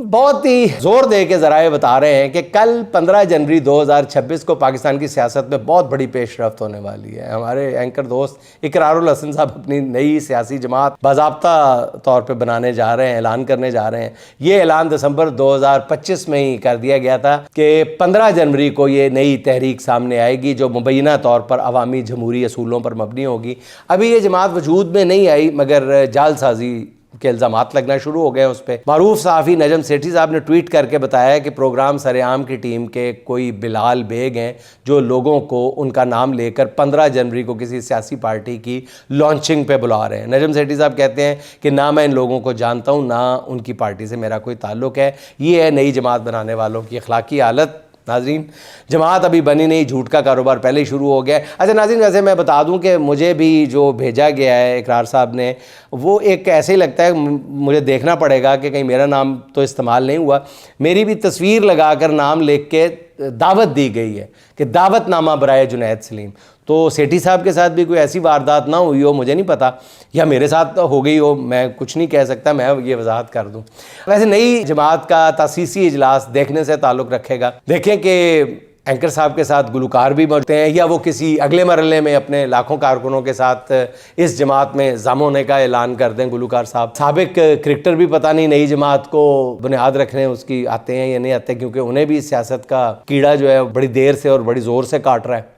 बहुत ही जोर दे के जराए बता रहे हैं कि कल 15 जनवरी 2026 को पाकिस्तान की सियासत में बहुत बड़ी पेशरफ्त होने वाली है। हमारे एंकर दोस्त इकरारुल हसन साहब अपनी नई सियासी जमात बाज़ाब्ता तौर पे बनाने जा रहे हैं, ऐलान करने जा रहे हैं। ये ऐलान दिसंबर 2025 में ही कर दिया गया था कि 15 जनवरी को ये नई तहरीक सामने आएगी जो मुबैना तौर पर अवामी जमहूरी असूलों पर मबनी होगी। अभी ये जमात वजूद में नहीं आई मगर जालसाजी के इल्ज़ामात लगना शुरू हो गए उस पर। मारूफ सहाफ़ी नजम सेठी साहब ने ट्वीट करके बताया कि प्रोग्राम सरेआम की टीम के कोई बिलाल बेग हैं जो लोगों को उनका नाम लेकर 15 जनवरी को किसी सियासी पार्टी की लॉन्चिंग पे बुला रहे हैं। नजम सेठी साहब कहते हैं कि ना मैं इन लोगों को जानता हूँ, ना उनकी पार्टी से मेरा कोई ताल्लुक़ है। ये है नई जमात बनाने वालों की अखलाकी हालत। नाज़रीन, जमात अभी बनी नहीं, झूठ का कारोबार पहले ही शुरू हो गया है। अच्छा नाज़रीन, वैसे मैं बता दूं कि मुझे भी जो भेजा गया है इकरार साहब ने, वो एक ऐसे ही लगता है, मुझे देखना पड़ेगा कि कहीं मेरा नाम तो इस्तेमाल नहीं हुआ। मेरी भी तस्वीर लगाकर नाम लिख के दावत दी गई है कि दावतनामा बराए जुनैद सलीम। तो सेठी साहब के साथ भी कोई ऐसी वारदात ना हुई हो, मुझे नहीं पता, या मेरे साथ हो गई हो, मैं कुछ नहीं कह सकता, मैं ये वजाहत कर दूं। वैसे नई जमात का तासीसी इजलास देखने से ताल्लुक़ रखेगा। देखें कि एंकर साहब के साथ गुलकार भी बढ़ते हैं या वो किसी अगले मरहले में अपने लाखों कारकुनों के साथ इस जमात में ज़म होने का ऐलान कर दें। गुलकार साहब साबिक क्रिकेटर भी पता नहीं नई जमात को बुनियाद रखने उसकी आते हैं या नहीं आते, क्योंकि उन्हें भी सियासत का कीड़ा जो है बड़ी देर से और बड़ी ज़ोर से काट रहा है।